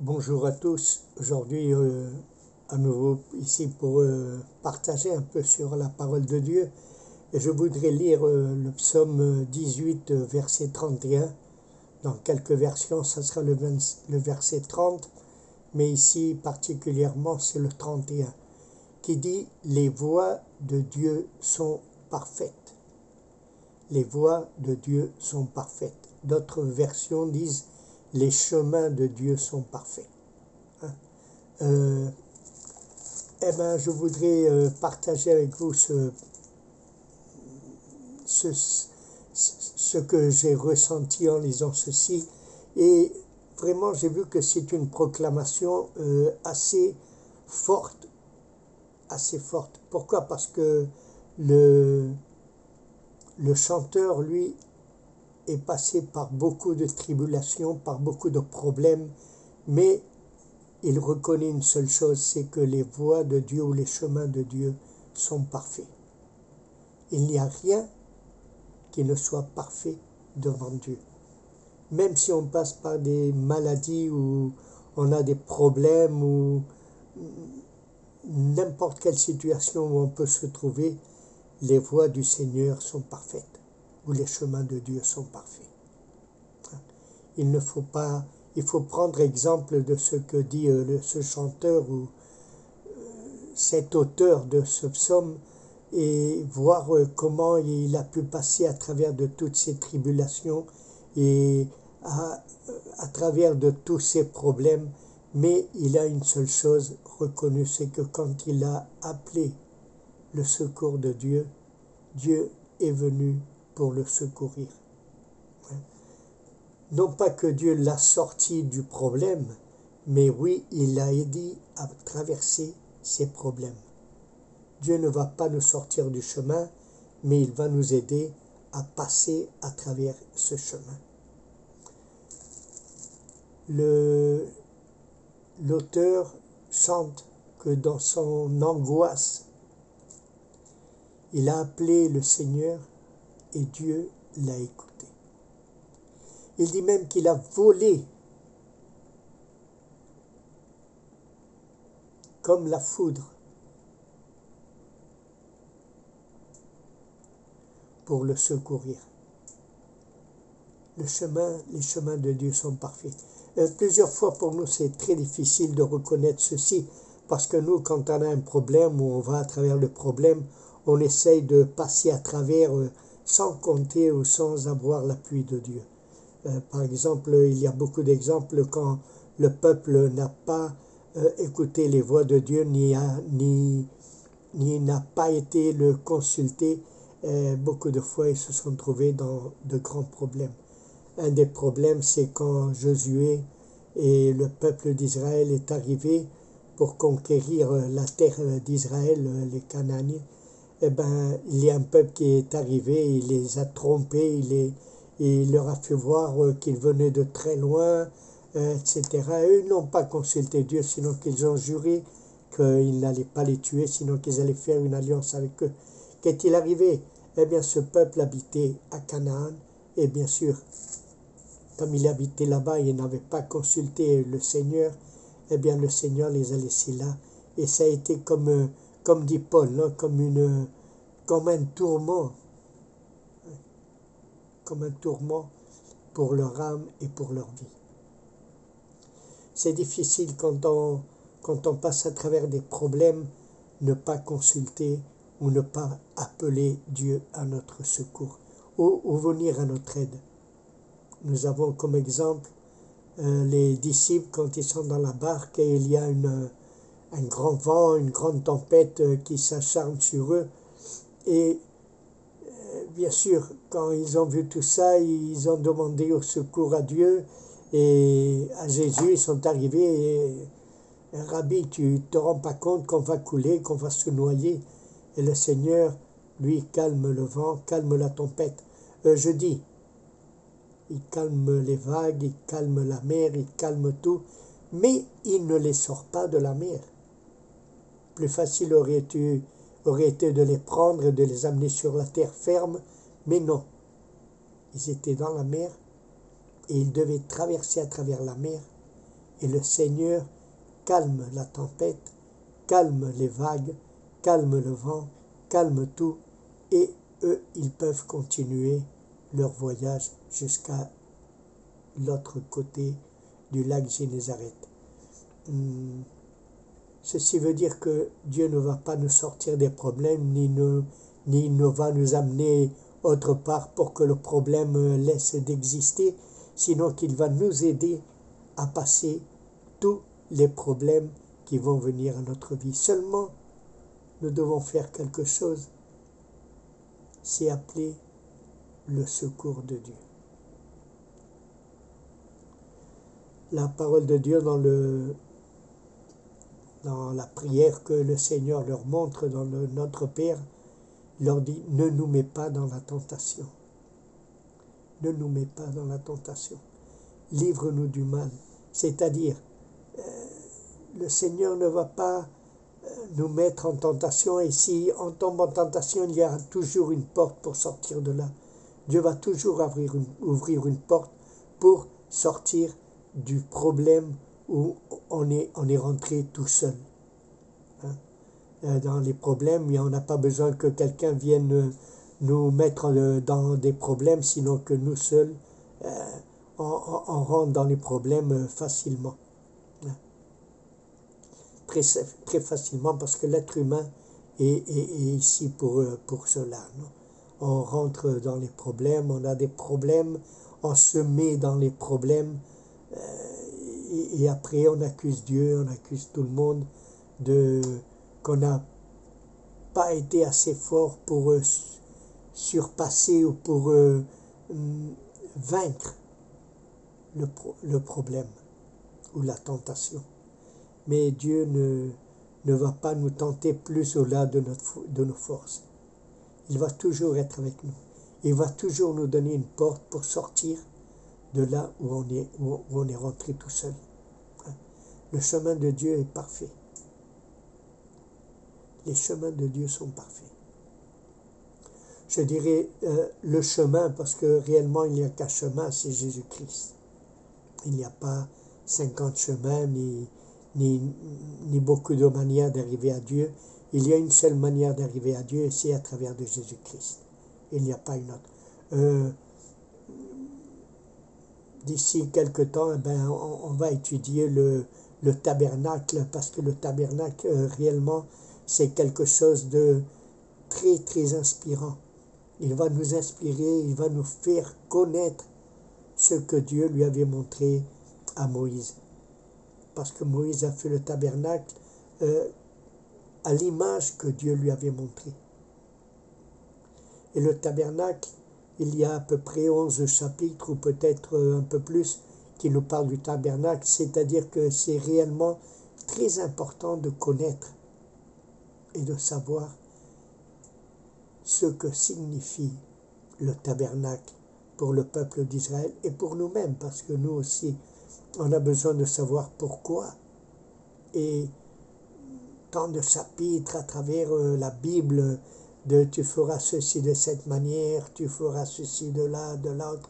Bonjour à tous. Aujourd'hui, à nouveau ici pour partager un peu sur la parole de Dieu. Et je voudrais lire le psaume 18, verset 31. Dans quelques versions, ça sera le verset 30, mais ici particulièrement, c'est le 31, qui dit « Les voies de Dieu sont parfaites. » Les voies de Dieu sont parfaites. D'autres versions disent « Les chemins de Dieu sont parfaits. » Je voudrais partager avec vous ce que j'ai ressenti en lisant ceci. Et vraiment, j'ai vu que c'est une proclamation assez forte. Assez forte. Pourquoi? Parce que le chanteur, lui, est passé par beaucoup de tribulations, par beaucoup de problèmes, mais il reconnaît une seule chose, c'est que les voies de Dieu ou les chemins de Dieu sont parfaits. Il n'y a rien qui ne soit parfait devant Dieu. Même si on passe par des maladies ou on a des problèmes ou n'importe quelle situation où on peut se trouver, les voies du Seigneur sont parfaites, ou les chemins de Dieu sont parfaits. Il faut prendre exemple de ce que dit ce chanteur ou cet auteur de ce psaume et voir comment il a pu passer à travers de toutes ces tribulations et à travers de tous ces problèmes, mais il a une seule chose reconnue, c'est que quand il a appelé le secours de Dieu, Dieu est venu pour le secourir. Non pas que Dieu l'a sorti du problème, mais oui, il l'a aidé à traverser ces problèmes. Dieu ne va pas nous sortir du chemin, mais il va nous aider à passer à travers ce chemin. L'auteur chante que dans son angoisse, il a appelé le Seigneur et Dieu l'a écouté. Il dit même qu'il a volé comme la foudre pour le secourir. Les chemins de Dieu sont parfaits. Plusieurs fois pour nous c'est très difficile de reconnaître ceci, parce que nous, quand on a un problème ou on va à travers le problème, on essaye de passer à travers sans compter ou sans avoir l'appui de Dieu. Par exemple, il y a beaucoup d'exemples quand le peuple n'a pas écouté les voix de Dieu, ni n'a pas été le consulter. Beaucoup de fois, ils se sont trouvés dans de grands problèmes. Un des problèmes, c'est quand Josué et le peuple d'Israël est arrivé pour conquérir la terre d'Israël, les Cananéens. Il y a un peuple qui est arrivé, il les a trompés, il leur a fait voir qu'ils venaient de très loin, etc. Eux n'ont pas consulté Dieu, sinon qu'ils ont juré qu'ils n'allaient pas les tuer, sinon qu'ils allaient faire une alliance avec eux. Qu'est-il arrivé? Ce peuple habitait à Canaan, et bien sûr, comme il habitait là-bas, il n'avait pas consulté le Seigneur, le Seigneur les a laissés là. Et ça a été comme dit Paul, hein, comme un tourment pour leur âme et pour leur vie. C'est difficile quand on passe à travers des problèmes, ne pas consulter ou ne pas appeler Dieu à notre secours ou venir à notre aide. Nous avons comme exemple les disciples quand ils sont dans la barque et il y a un grand vent, une grande tempête qui s'acharne sur eux. Et bien sûr, quand ils ont vu tout ça, ils ont demandé au secours à Dieu et à Jésus. Ils sont arrivés et Rabbi, tu ne te rends pas compte qu'on va couler, qu'on va se noyer? Et le Seigneur, lui, calme le vent, calme la tempête. Je dis, il calme les vagues, il calme la mer, il calme tout, mais il ne les sort pas de la mer. Plus facile aurait été de les prendre et de les amener sur la terre ferme, mais non. Ils étaient dans la mer et ils devaient traverser à travers la mer. Et le Seigneur calme la tempête, calme les vagues, calme le vent, calme tout, et eux, ils peuvent continuer leur voyage jusqu'à l'autre côté du lac Génézareth. Ceci veut dire que Dieu ne va pas nous sortir des problèmes, ni ne va nous amener autre part pour que le problème laisse d'exister, sinon qu'il va nous aider à passer tous les problèmes qui vont venir à notre vie. Seulement, nous devons faire quelque chose, c'est appeler le secours de Dieu. La parole de Dieu dans la prière que le Seigneur leur montre dans Notre Père, leur dit, ne nous mets pas dans la tentation. Ne nous mets pas dans la tentation. Livre-nous du mal. C'est-à-dire, le Seigneur ne va pas nous mettre en tentation, et si on tombe en tentation, il y a toujours une porte pour sortir de là. Dieu va toujours ouvrir une porte pour sortir du problème où on est rentré tout seul. Dans les problèmes, on n'a pas besoin que quelqu'un vienne nous mettre dans des problèmes, sinon que nous seuls, on rentre dans les problèmes facilement. Très, très facilement, parce que l'être humain est ici pour cela. Non? On rentre dans les problèmes, on a des problèmes, on se met dans les problèmes, et après on accuse Dieu, on accuse tout le monde qu'on n'a pas été assez fort pour surpasser ou pour vaincre le problème ou la tentation. Mais Dieu ne va pas nous tenter plus au-delà de nos forces. Il va toujours être avec nous. Il va toujours nous donner une porte pour sortir de là où on est rentré tout seul. Le chemin de Dieu est parfait. Les chemins de Dieu sont parfaits. Je dirais le chemin, parce que réellement il n'y a qu'un chemin, c'est Jésus-Christ. Il n'y a pas 50 chemins, ni beaucoup de manières d'arriver à Dieu. Il y a une seule manière d'arriver à Dieu, et c'est à travers de Jésus-Christ. Il n'y a pas une autre. D'ici quelque temps, on va étudier le tabernacle, parce que le tabernacle, réellement, c'est quelque chose de très, très inspirant. Il va nous inspirer, il va nous faire connaître ce que Dieu lui avait montré à Moïse. Parce que Moïse a fait le tabernacle à l'image que Dieu lui avait montré. Et le tabernacle, il y a à peu près 11 chapitres, ou peut-être un peu plus, qui nous parlent du tabernacle, c'est-à-dire que c'est réellement très important de connaître et de savoir ce que signifie le tabernacle pour le peuple d'Israël et pour nous-mêmes, parce que nous aussi, on a besoin de savoir pourquoi. Et tant de chapitres à travers la Bible, tu feras ceci de cette manière, tu feras ceci de là, de l'autre,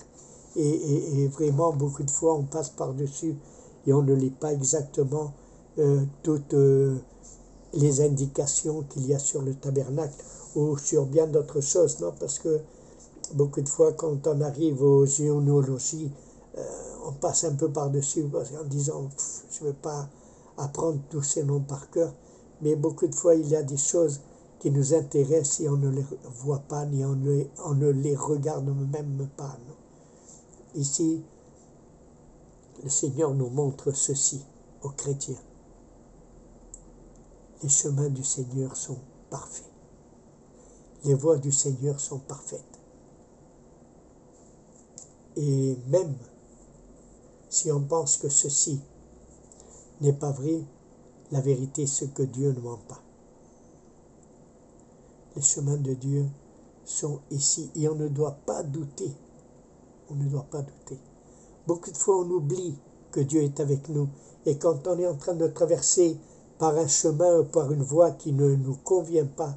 et vraiment beaucoup de fois on passe par-dessus et on ne lit pas exactement toutes les indications qu'il y a sur le tabernacle ou sur bien d'autres choses, non? Parce que beaucoup de fois quand on arrive aux généalogies, on passe un peu par-dessus en disant je ne vais pas apprendre tous ces noms par cœur, mais beaucoup de fois il y a des choses qui nous intéressent et on ne les voit pas, ni on ne les regarde même pas. Non? Ici, le Seigneur nous montre ceci aux chrétiens. Les chemins du Seigneur sont parfaits. Les voies du Seigneur sont parfaites. Et même si on pense que ceci n'est pas vrai, la vérité c'est que Dieu ne ment pas. Les chemins de Dieu sont ici et on ne doit pas douter. On ne doit pas douter. Beaucoup de fois on oublie que Dieu est avec nous, et quand on est en train de traverser par un chemin ou par une voie qui ne nous convient pas,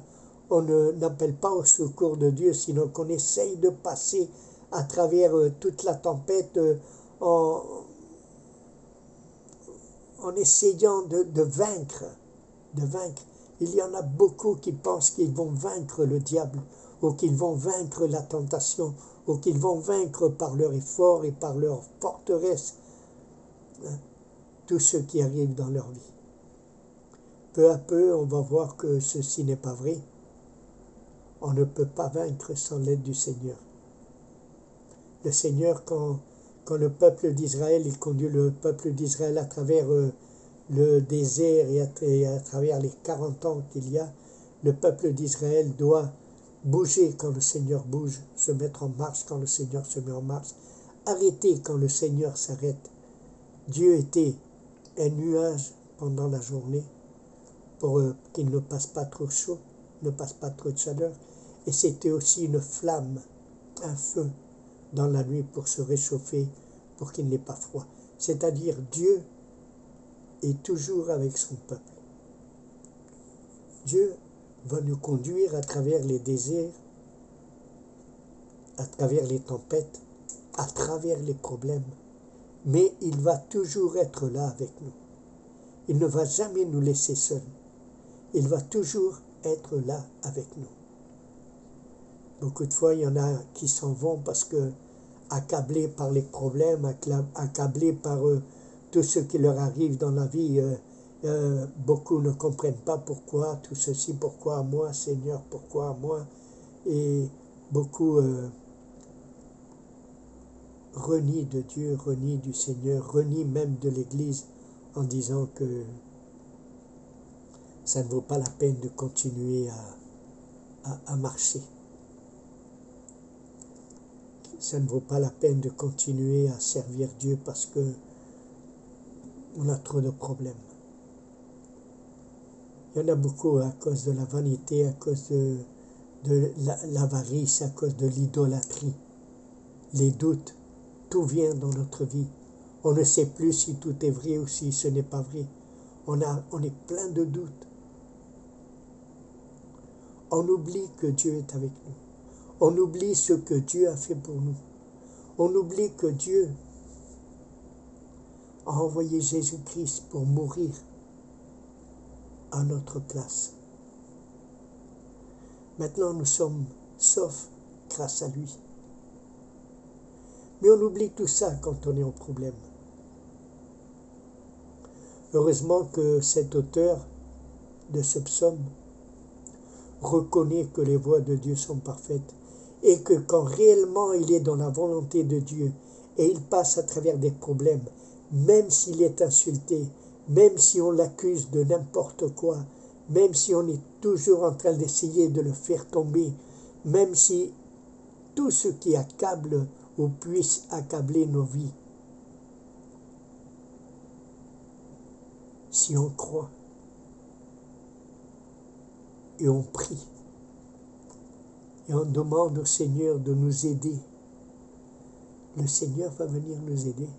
on n'appelle pas au secours de Dieu, sinon qu'on essaye de passer à travers toute la tempête en essayant de vaincre. Il y en a beaucoup qui pensent qu'ils vont vaincre le diable, ou qu'ils vont vaincre la tentation, ou qu'ils vont vaincre par leur effort et par leur forteresse, hein, tout ce qui arrive dans leur vie. Peu à peu, on va voir que ceci n'est pas vrai. On ne peut pas vaincre sans l'aide du Seigneur. Le Seigneur, quand le peuple d'Israël, il conduit le peuple d'Israël à travers le désert et à travers les 40 ans qu'il y a, le peuple d'Israël doit bouger quand le Seigneur bouge, se mettre en marche quand le Seigneur se met en marche, arrêter quand le Seigneur s'arrête. Dieu était un nuage pendant la journée pour qu'il ne passe pas trop chaud, ne passe pas trop de chaleur, et c'était aussi une flamme, un feu dans la nuit pour se réchauffer, pour qu'il n'ait pas froid. C'est-à-dire Dieu est toujours avec son peuple. Dieu va nous conduire à travers les déserts, à travers les tempêtes, à travers les problèmes, mais il va toujours être là avec nous. Il ne va jamais nous laisser seuls. Il va toujours être là avec nous. Beaucoup de fois, il y en a qui s'en vont parce que, accablés par les problèmes, accablés par tout ce qui leur arrive dans la vie, beaucoup ne comprennent pas pourquoi tout ceci, pourquoi moi, Seigneur, pourquoi moi, et beaucoup renient de Dieu, renient du Seigneur, renient même de l'Église en disant que ça ne vaut pas la peine de continuer à marcher. Ça ne vaut pas la peine de continuer à servir Dieu parce que on a trop de problèmes. Il y en a beaucoup à cause de la vanité, à cause de l'avarice, à cause de l'idolâtrie. Les doutes, tout vient dans notre vie. On ne sait plus si tout est vrai ou si ce n'est pas vrai. On est plein de doutes. On oublie que Dieu est avec nous. On oublie ce que Dieu a fait pour nous. On oublie que Dieu a envoyé Jésus-Christ pour mourir à notre place. Maintenant, nous sommes saufs grâce à lui. Mais on oublie tout ça quand on est en problème. Heureusement que cet auteur de ce psaume reconnaît que les voies de Dieu sont parfaites et que quand réellement il est dans la volonté de Dieu et il passe à travers des problèmes, même s'il est insulté, même si on l'accuse de n'importe quoi, même si on est toujours en train d'essayer de le faire tomber, même si tout ce qui accable ou puisse accabler nos vies, si on croit et on prie et on demande au Seigneur de nous aider, le Seigneur va venir nous aider.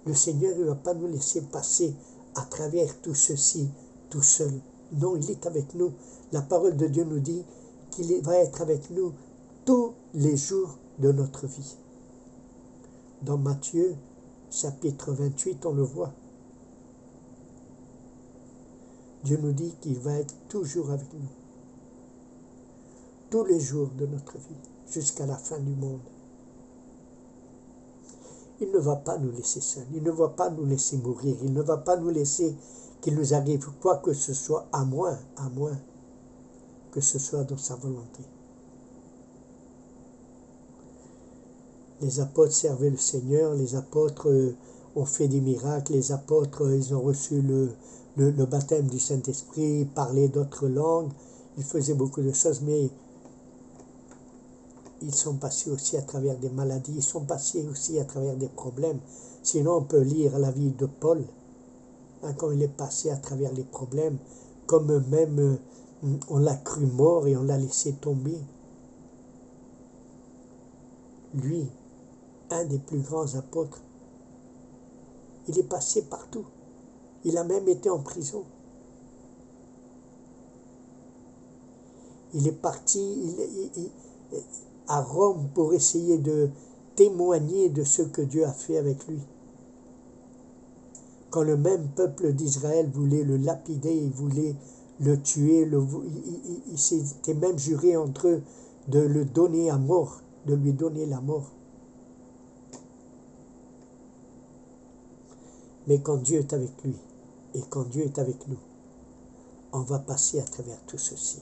Le Seigneur ne va pas nous laisser passer à travers tout ceci tout seul. Non, il est avec nous. La parole de Dieu nous dit qu'il va être avec nous tous les jours de notre vie. Dans Matthieu, chapitre 28, on le voit. Dieu nous dit qu'il va être toujours avec nous. Tous les jours de notre vie, jusqu'à la fin du monde. Il ne va pas nous laisser seuls, il ne va pas nous laisser mourir, il ne va pas nous laisser qu'il nous arrive quoi que ce soit, à moins que ce soit dans sa volonté. Les apôtres servaient le Seigneur, les apôtres ont fait des miracles, les apôtres ils ont reçu le baptême du Saint-Esprit, parlaient d'autres langues, ils faisaient beaucoup de choses, mais ils sont passés aussi à travers des maladies, ils sont passés aussi à travers des problèmes. Sinon, on peut lire la vie de Paul, quand il est passé à travers les problèmes, comme même on l'a cru mort et on l'a laissé tomber. Lui, un des plus grands apôtres, il est passé partout. Il a même été en prison. Il est parti à Rome pour essayer de témoigner de ce que Dieu a fait avec lui. quand le même peuple d'Israël voulait le lapider, il voulait le tuer, il s'était même juré entre eux de le donner à mort, de lui donner la mort. Mais quand Dieu est avec lui, et quand Dieu est avec nous, on va passer à travers tout ceci.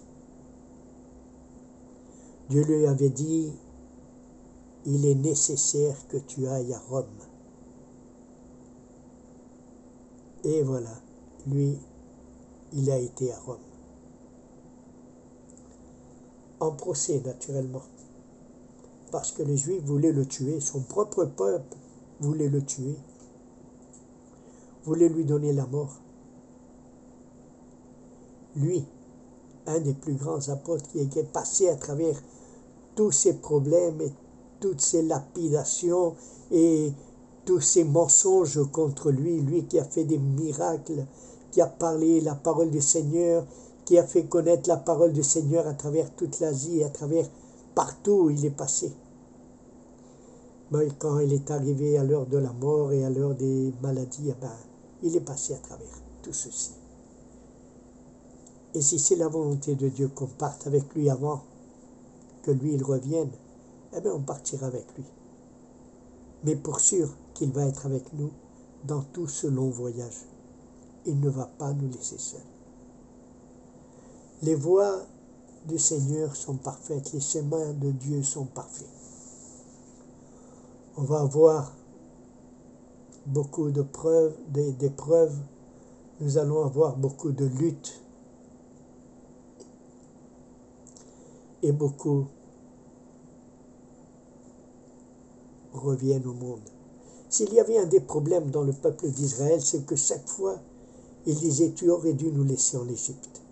Dieu lui avait dit, il est nécessaire que tu ailles à Rome. Et voilà, lui, il a été à Rome. En procès, naturellement. Parce que les Juifs voulaient le tuer, son propre peuple voulait le tuer, voulait lui donner la mort. Lui, un des plus grands apôtres qui est passé à travers tous ces problèmes et toutes ces lapidations et tous ces mensonges contre lui, lui qui a fait des miracles, qui a parlé la parole du Seigneur, qui a fait connaître la parole du Seigneur à travers toute l'Asie, à travers partout où il est passé. Mais quand il est arrivé à l'heure de la mort et à l'heure des maladies, il est passé à travers tout ceci. Et si c'est la volonté de Dieu qu'on parte avec lui avant que lui il revienne, on partira avec lui. Mais pour sûr qu'il va être avec nous dans tout ce long voyage. Il ne va pas nous laisser seuls. Les voies du Seigneur sont parfaites, les chemins de Dieu sont parfaits. On va avoir beaucoup de preuves, d'épreuves, nous allons avoir beaucoup de luttes et beaucoup reviennent au monde. S'il y avait un des problèmes dans le peuple d'Israël, c'est que chaque fois, il disait, tu aurais dû nous laisser en Égypte.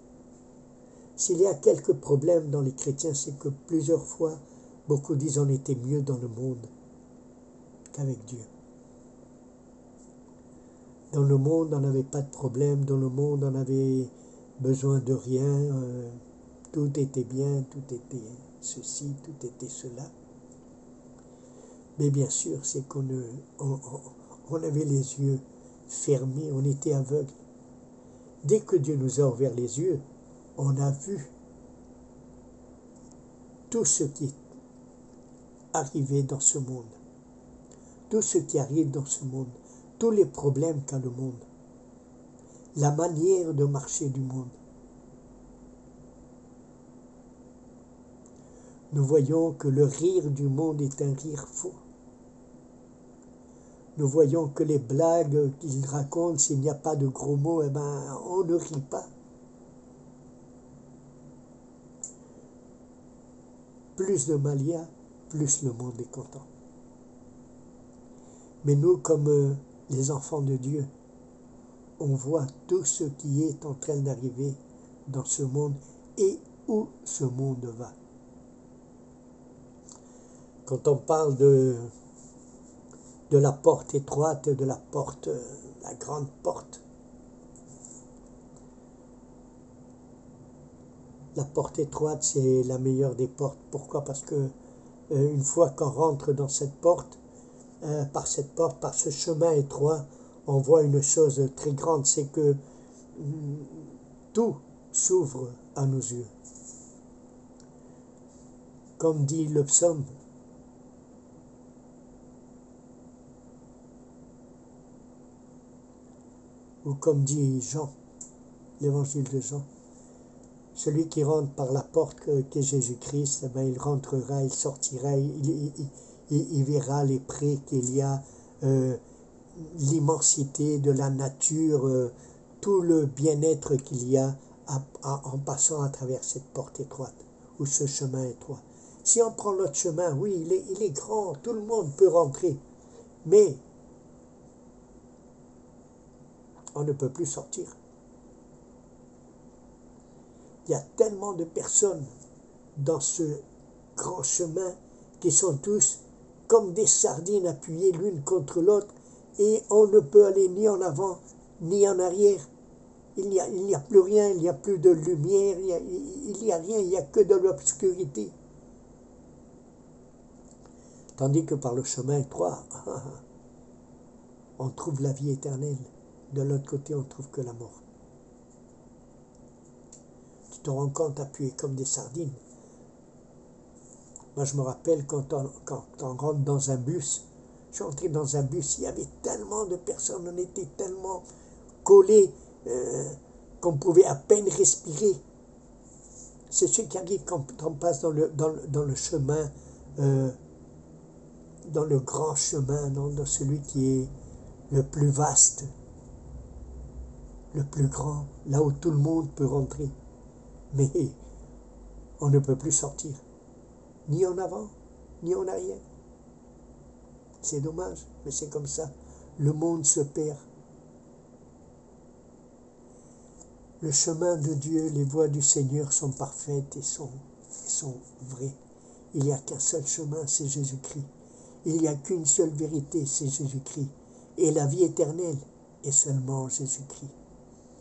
S'il y a quelques problèmes dans les chrétiens, c'est que plusieurs fois, beaucoup disent, on était mieux dans le monde qu'avec Dieu. Dans le monde, on n'avait pas de problème, dans le monde, on avait besoin de rien, tout était bien, tout était ceci, tout était cela. Mais bien sûr, c'est qu'on avait les yeux fermés, on était aveugle. Dès que Dieu nous a ouvert les yeux, on a vu tout ce qui est arrivé dans ce monde, tout ce qui arrive dans ce monde, tous les problèmes qu'a le monde, la manière de marcher du monde. Nous voyons que le rire du monde est un rire faux. Nous voyons que les blagues qu'ils racontent, s'il n'y a pas de gros mots, on ne rit pas. Plus de mal il y a, plus le monde est content. Mais nous, comme les enfants de Dieu, on voit tout ce qui est en train d'arriver dans ce monde et où ce monde va. Quand on parle de la porte étroite, de la porte, la grande porte, la porte étroite, c'est la meilleure des portes. Pourquoi? Parce que une fois qu'on rentre dans cette porte, par ce chemin étroit, on voit une chose très grande, c'est que tout s'ouvre à nos yeux. Comme dit le psaume, ou comme dit Jean, l'évangile de Jean, celui qui rentre par la porte qu'est Jésus-Christ, il rentrera, il sortira, il verra les prés qu'il y a, l'immensité de la nature, tout le bien-être qu'il y a en passant à travers cette porte étroite, ou ce chemin étroit. Si on prend l'autre chemin, oui, il est grand, tout le monde peut rentrer, mais on ne peut plus sortir. Il y a tellement de personnes dans ce grand chemin qui sont tous comme des sardines appuyées l'une contre l'autre et on ne peut aller ni en avant ni en arrière. Il n'y a plus rien, il n'y a plus de lumière, il n'y a rien, il n'y a que de l'obscurité. Tandis que par le chemin étroit, on trouve la vie éternelle. De l'autre côté, on ne trouve que la mort. Tu te rends compte, appuyé comme des sardines. Moi, je me rappelle quand on rentre dans un bus, je suis entré dans un bus, il y avait tellement de personnes, on était tellement collés qu'on pouvait à peine respirer. C'est ce qui arrive quand on passe dans le chemin, dans le grand chemin, dans celui qui est le plus vaste, le plus grand, là où tout le monde peut rentrer. Mais on ne peut plus sortir, ni en avant, ni en arrière. C'est dommage, mais c'est comme ça. Le monde se perd. Le chemin de Dieu, les voies du Seigneur sont parfaites et sont vraies. Il n'y a qu'un seul chemin, c'est Jésus-Christ. Il n'y a qu'une seule vérité, c'est Jésus-Christ. Et la vie éternelle est seulement Jésus-Christ.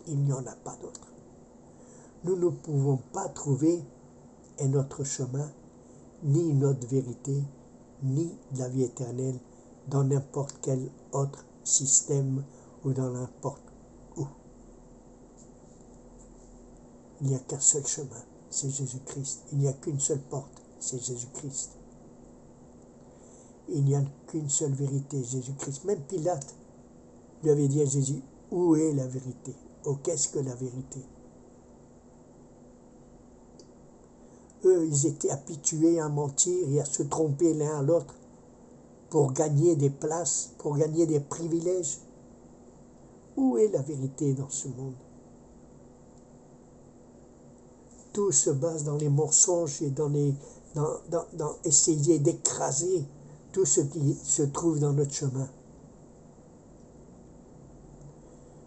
Il n'y en a pas d'autre. Nous ne pouvons pas trouver un autre chemin, ni une autre vérité, ni la vie éternelle dans n'importe quel autre système ou dans n'importe où. Il n'y a qu'un seul chemin, c'est Jésus-Christ. Il n'y a qu'une seule porte, c'est Jésus-Christ. Il n'y a qu'une seule vérité, Jésus-Christ. Même Pilate lui avait dit à Jésus, où est la vérité? Oh, qu'est-ce que la vérité? Eux, ils étaient habitués à mentir et à se tromper l'un à l'autre pour gagner des places, pour gagner des privilèges. Où est la vérité dans ce monde? Tout se base dans les mensonges et dans essayer d'écraser tout ce qui se trouve dans notre chemin.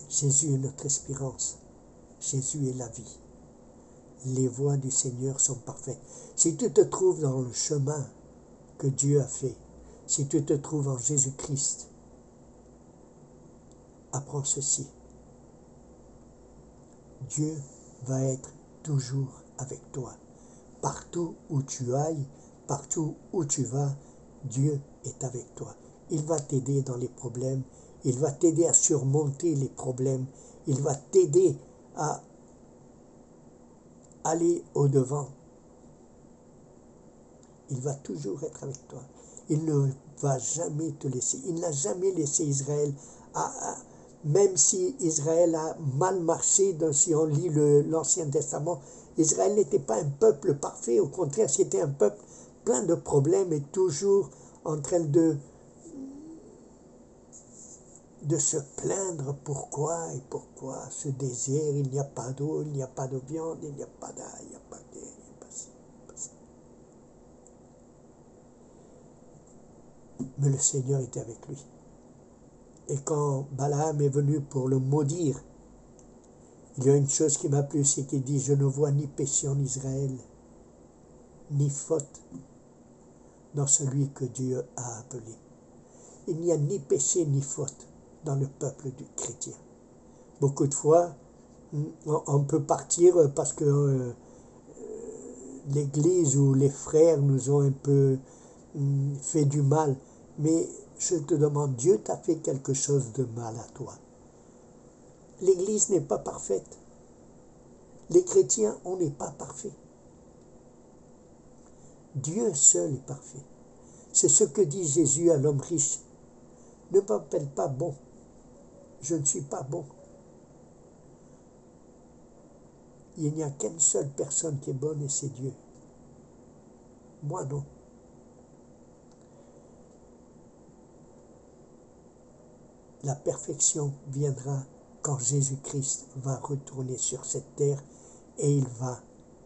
Jésus est notre espérance. Jésus est la vie. Les voies du Seigneur sont parfaites. Si tu te trouves dans le chemin que Dieu a fait, si tu te trouves en Jésus-Christ, apprends ceci. Dieu va être toujours avec toi. Partout où tu ailles, partout où tu vas, Dieu est avec toi. Il va t'aider dans les problèmes, il va t'aider à surmonter les problèmes, il va t'aider à aller au-devant. Il va toujours être avec toi. Il ne va jamais te laisser. Il n'a jamais laissé Israël, même si Israël a mal marché, si on lit l'Ancien Testament, Israël n'était pas un peuple parfait, au contraire, c'était un peuple plein de problèmes et toujours en train de se plaindre pourquoi ce désert, il n'y a pas d'eau, il n'y a pas de viande, il n'y a pas d'ail, il n'y a pas d'air, il n'y a pas ci, pas ça. Mais le Seigneur était avec lui. Et quand Balaam est venu pour le maudire, il y a une chose qui m'a plu, c'est qu'il dit, je ne vois ni péché en Israël, ni faute dans celui que Dieu a appelé. Il n'y a ni péché ni faute dans le peuple du chrétien. Beaucoup de fois, on peut partir parce que l'Église ou les frères nous ont un peu fait du mal. Mais je te demande, Dieu t'a fait quelque chose de mal à toi. L'Église n'est pas parfaite. Les chrétiens, on n'est pas parfaits. Dieu seul est parfait. C'est ce que dit Jésus à l'homme riche. Ne m'appelle pas bon. Je ne suis pas bon. Il n'y a qu'une seule personne qui est bonne et c'est Dieu. Moi non. La perfection viendra quand Jésus-Christ va retourner sur cette terre et il va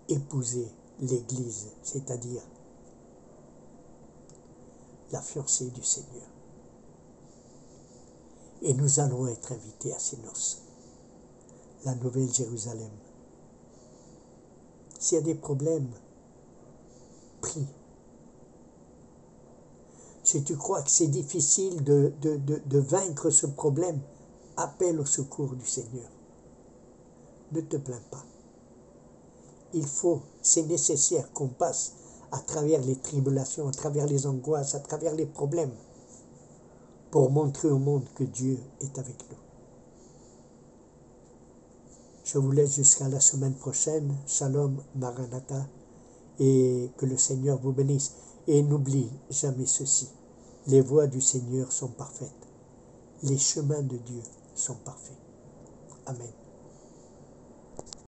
épouser l'Église, c'est-à-dire la fiancée du Seigneur. Et nous allons être invités à ces noces, la Nouvelle Jérusalem. S'il y a des problèmes, prie. Si tu crois que c'est difficile de vaincre ce problème, appelle au secours du Seigneur. Ne te plains pas. C'est nécessaire qu'on passe à travers les tribulations, à travers les angoisses, à travers les problèmes, pour montrer au monde que Dieu est avec nous. Je vous laisse jusqu'à la semaine prochaine. Shalom, Maranatha, et que le Seigneur vous bénisse. Et n'oublie jamais ceci, les voies du Seigneur sont parfaites, les chemins de Dieu sont parfaits. Amen.